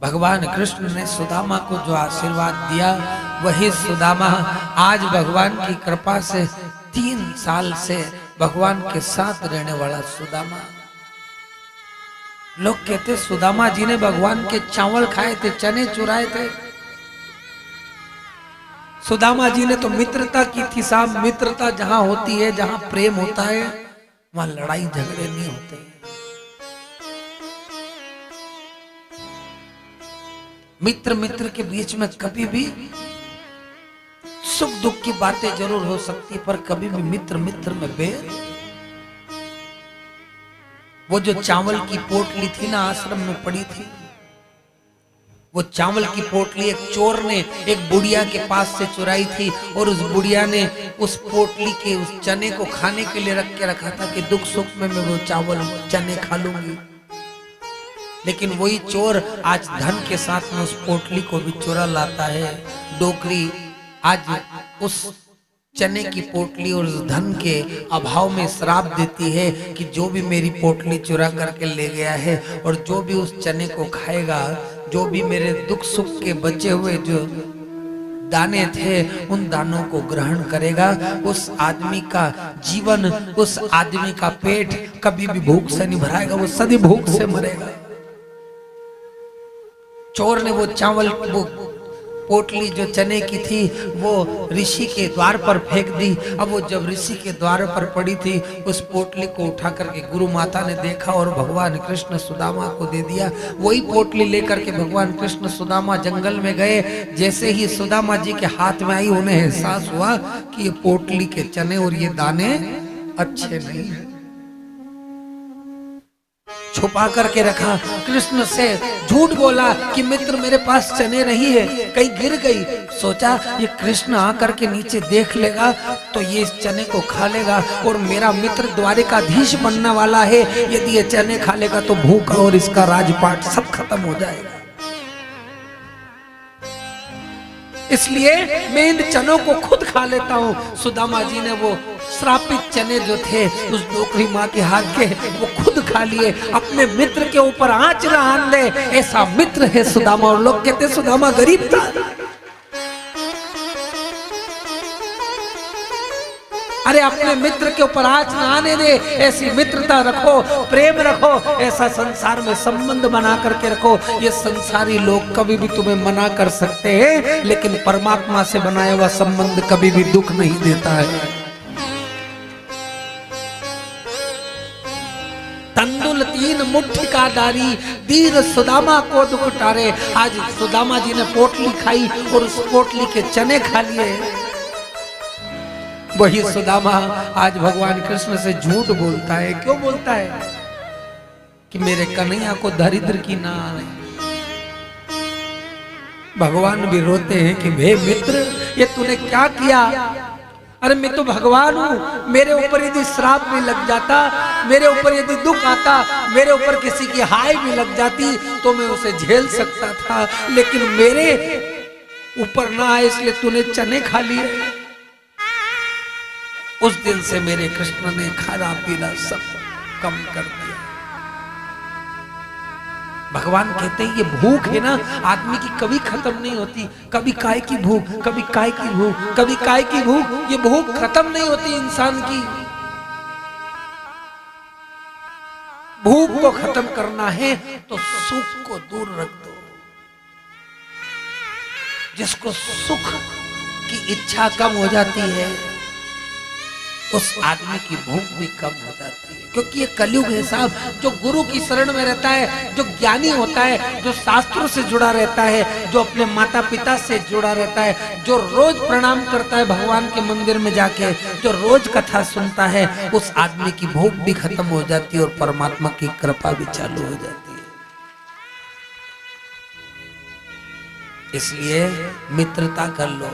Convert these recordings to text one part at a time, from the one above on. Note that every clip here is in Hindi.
भगवान कृष्ण ने सुदामा को जो आशीर्वाद दिया, वही सुदामा आज भगवान की कृपा से 3 साल से भगवान के साथ रहने वाला सुदामा। लोग कहते सुदामा जी ने भगवान के चावल खाए थे, चने चुराए थे। सुदामा जी ने तो मित्रता की थी साहब। मित्रता जहां होती है, जहां प्रेम होता है, वहां लड़ाई झगड़े नहीं होते। मित्र मित्र के बीच में कभी भी सुख दुख की बातें जरूर हो सकती है, पर कभी भी मित्र मित्र में बैर। वो जो चावल की पोटली थी ना, आश्रम में पड़ी थी, वो चावल की पोटली एक चोर ने एक बुढ़िया के पास से चुराई थी, और उस बुढ़िया ने उस पोटली के उस चने को खाने के लिए रख के रखा था कि दुख सुख में मैं वो चावल चने खा लूंगी। लेकिन वही चोर आज धन के साथ में उस पोटली को भी चुरा लाता है। डोकरी आज उस चने की पोटली और उस धन के अभाव में श्राप देती है कि जो भी मेरी पोटली चुरा करके ले गया है और जो भी उस चने को खाएगा, जो भी मेरे दुख सुख के बचे हुए जो दाने थे उन दानों को ग्रहण करेगा, उस आदमी का जीवन, उस आदमी का पेट कभी भी भूख से नहीं भराएगा, वो सदी भूख से मरेगा। चोर ने वो चावल, वो पोटली जो चने की थी, वो ऋषि के द्वार पर फेंक दी। अब वो जब ऋषि के द्वार पर पड़ी थी, उस पोटली को उठा करके गुरु माता ने देखा और भगवान कृष्ण सुदामा को दे दिया। वही पोटली लेकर के भगवान कृष्ण सुदामा जंगल में गए। जैसे ही सुदामा जी के हाथ में आई, उन्हें एहसास हुआ कि ये पोटली के चने और ये दाने अच्छे नहीं है। छुपा करके रखा। कृष्ण से झूठ बोला कि मित्र मेरे पास चने नहीं है, कहीं गिर गई। सोचा ये कृष्ण आकर के नीचे देख लेगा तो ये इस चने को खा लेगा, और मेरा मित्र द्वारिकाधीश बनने वाला है, यदि ये चने खा लेगा तो भूख और इसका राजपाट सब खत्म हो जाएगा। इसलिए मैं इन चनों को खुद खा लेता हूँ। सुदामा जी ने वो श्रापित चने जो थे उस डोकरी माँ के हाथ के, वो खुद खा लिए। अपने मित्र के ऊपर आंच न आन दे, ऐसा मित्र है सुदामा। और लोग कहते सुदामा गरीब था। अरे अपने मित्र के ऊपर आंच न आने दे, ऐसी मित्रता रखो, प्रेम रखो, ऐसा संसार में संबंध बना करके रखो। ये संसारी लोग कभी भी तुम्हें मना कर सकते हैं, लेकिन परमात्मा से बनाया हुआ संबंध कभी भी दुख नहीं देता है। तंदुल 3 मुट्ठी का डारी, दीर सुदामा को दुख टारे। आज सुदामा जी ने पोटली खाई और उस पोटली के चने खा लिए। वही सुदामा आज भगवान कृष्ण से झूठ बोलता है। क्यों बोलता है? कि मेरे कन्हैया को दरिद्र की ना आए। भगवान भी रोते हैं कि हे मित्र, ये तूने क्या किया? अरे मैं तो भगवान हूँ, मेरे ऊपर यदि श्राप भी लग जाता, मेरे ऊपर यदि दुख आता, मेरे ऊपर किसी की हाय भी लग जाती तो मैं उसे झेल सकता था, लेकिन मेरे ऊपर ना आए, इसलिए तूने चने खा लिए। उस दिन से मेरे कृष्ण ने खाना पीना सब कम कर दिया। भगवान कहते हैं ये भूख है ना आदमी की, कभी खत्म नहीं होती। कभी काय की भूख, कभी काय की भूख, कभी काय की भूख, ये भूख खत्म नहीं होती इंसान की। भूख को खत्म करना है तो सुख को दूर रख दो। जिसको सुख की इच्छा कम हो जाती है, उस आदमी की भूख भी कम हो जाती है। क्योंकि ये कलयुग है साहब। जो गुरु की शरण में रहता है, जो ज्ञानी होता है, जो शास्त्रों से जुड़ा रहता है, जो अपने माता पिता से जुड़ा रहता है, जो रोज प्रणाम करता है भगवान के मंदिर में जाके, जो रोज कथा सुनता है, उस आदमी की भूख भी खत्म हो जाती है और परमात्मा की कृपा भी चालू हो जाती है। इसलिए मित्रता कर लो,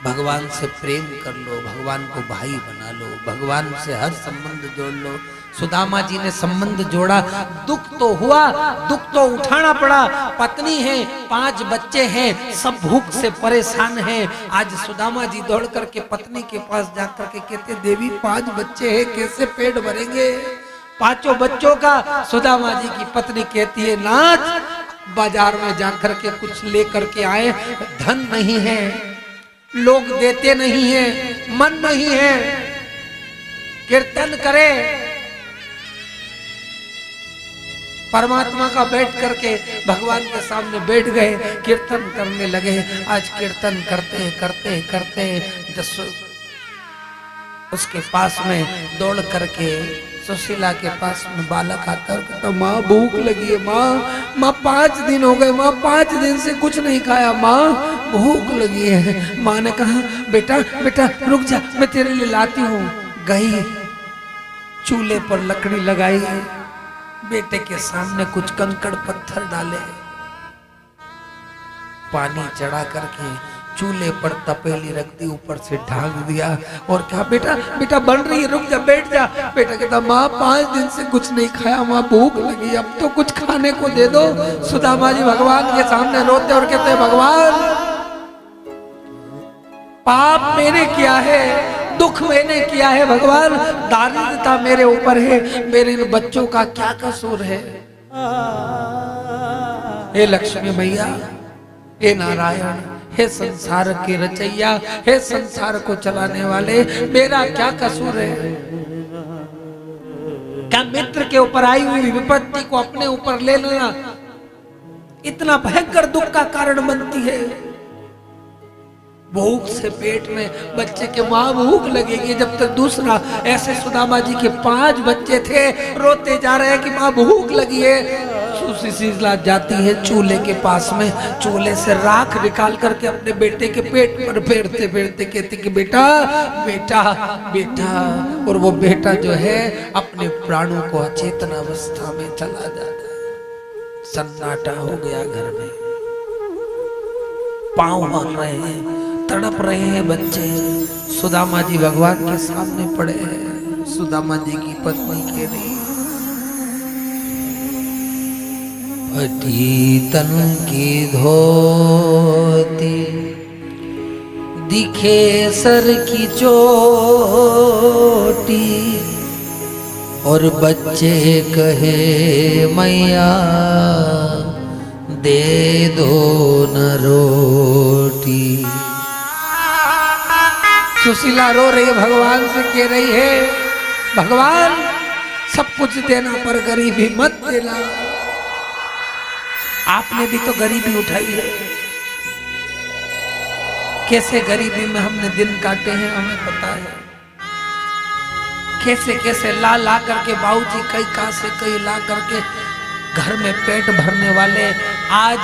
भगवान से प्रेम कर लो, भगवान को भाई बना लो, भगवान से हर संबंध जोड़ लो। सुदामा जी ने संबंध जोड़ा। दुख तो हुआ, दुख तो उठाना पड़ा। पत्नी है, 5 बच्चे हैं, सब भूख से परेशान हैं। आज सुदामा जी दौड़ करके पत्नी के पास जाकर के कहते, देवी 5 बच्चे हैं, कैसे पेट भरेंगे? 5 बच्चों का। सुदामा जी की पत्नी कहती है, नाथ बाजार में जाकर के कुछ लेकर के आए, धन नहीं है, लोग देते नहीं है, मन नहीं है, कीर्तन करे। परमात्मा का बैठ करके भगवान के सामने बैठ गए, कीर्तन करने लगे। आज कीर्तन करते करते करते उसके पास में दौड़ करके सुशीला के पास में बालक आता और कहता, माँ भूख लगी है, माँ 5 दिन हो गए, माँ 5 दिन से कुछ नहीं खाया, माँ भूख लगी है। माँ ने कहा, बेटा बेटा रुक जा, मैं तेरे लिए लाती हूँ। गई, चूल्हे पर लकड़ी लगाई, बेटे के सामने कुछ कंकड़ पत्थर डाले, पानी चढ़ा करके चूल्हे पर तपेली रख दी, ऊपर से ढाक दिया और कहा, बेटा बेटा बन रही है, रुक जा, बैठ जा। बेटा कहता, माँ 5 दिन से कुछ नहीं खाया, माँ भूख लगी, अब तो कुछ खाने को दे दो। सुदामा जी भगवान के सामने रोते और कहते, भगवान पाप मैंने किया है, दुख मैंने किया है, भगवान दारिद्रता मेरे ऊपर है, मेरे इन बच्चों का क्या कसूर है। हे लक्ष्मी मैया, हे नारायण, हे संसार के रचैया, हे संसार को चलाने वाले, मेरा क्या कसूर है। क्या मित्र के ऊपर आई हुई विपत्ति को अपने ऊपर ले लेना इतना भयंकर दुख का कारण बनती है। भूख से पेट में बच्चे के माँ भूख लगेगी, जब तक दूसरा, ऐसे सुदामा जी के 5 बच्चे थे, रोते जा रहे हैं कि माँ भूख लगी है। सुशीला जाती है चूल्हे के पास में, चूल्हे से राख निकाल करके अपने बेटे के पेट पर फेरते फेरते कहती कि बेटा बेटा बेटा, और वो बेटा जो है अपने प्राणों को अचेतन अवस्था में चला जाता है। सन्नाटा हो गया घर में, पांव मार रहे हैं, तड़प रहे हैं बच्चे। सुदामा जी भगवान के सामने पड़े हैं। सुदामा जी की पत्नी कह रही, फटी तन की धोती, दिखे सर की चोटी, और बच्चे कहे मैया दे दो न रोटी। सुशीला रो रही है, भगवान से कह रही है, भगवान सब कुछ देना पर गरीबी मत देना। आपने भी तो गरीबी उठाई है, कैसे गरीबी में हमने दिन काटे हैं हमें पता है। कैसे कैसे ला ला करके बाबूजी कई कहा से कई ला करके घर में पेट भरने वाले आज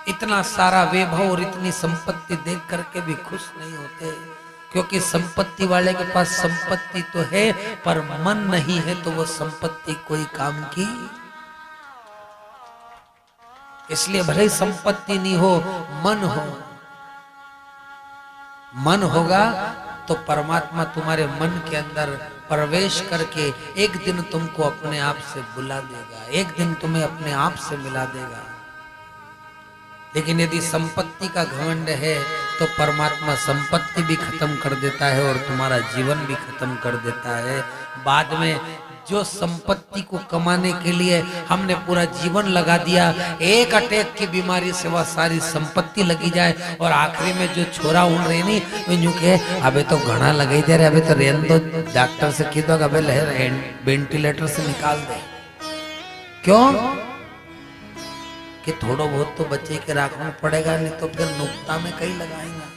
इतना सारा वैभव और इतनी संपत्ति देख करके भी खुश नहीं होते, क्योंकि संपत्ति वाले के पास संपत्ति तो है पर मन नहीं है, तो वो संपत्ति कोई काम की। इसलिए भले ही संपत्ति नहीं हो, मन हो, मन होगा तो परमात्मा तुम्हारे मन के अंदर प्रवेश करके एक दिन तुमको अपने आप से बुला देगा, एक दिन तुम्हें अपने आप से मिला देगा। लेकिन यदि संपत्ति का घमंड है तो परमात्मा संपत्ति भी खत्म कर देता है और तुम्हारा जीवन भी खत्म कर देता है। बाद में जो संपत्ति को कमाने के लिए हमने पूरा जीवन लगा दिया, एक अटैक की बीमारी से वह सारी संपत्ति लगी जाए और आखिरी में जो छोरा उड़ रहे नहीं के अबे तो घना लगे दे रहे, अबे तो रेन दो, डॉक्टर से की दो, अबे वेंटिलेटर से निकाल दे। क्यों? कि थोड़ा बहुत तो बच्चे के रखना पड़ेगा, नहीं तो फिर नुक्ता में कहीं लगाएंगा।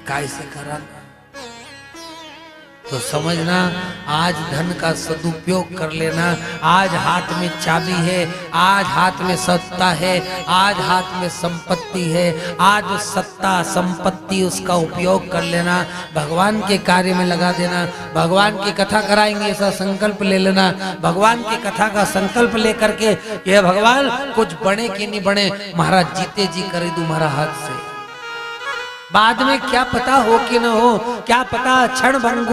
कैसे कराना? तो समझना, आज धन का सदुपयोग कर लेना। आज हाथ में चाबी है, आज हाथ में सत्ता है, आज हाथ में संपत्ति है। आज सत्ता संपत्ति उसका उपयोग कर लेना, भगवान के कार्य में लगा देना। भगवान की कथा कराएंगे ऐसा संकल्प ले लेना। भगवान की कथा का संकल्प लेकर के यह भगवान कुछ बने कि नहीं बने, महाराज जीते जी कर दूं महाराज हाथ से। बाद में क्या पता हो कि न हो, क्या पता क्षण भंग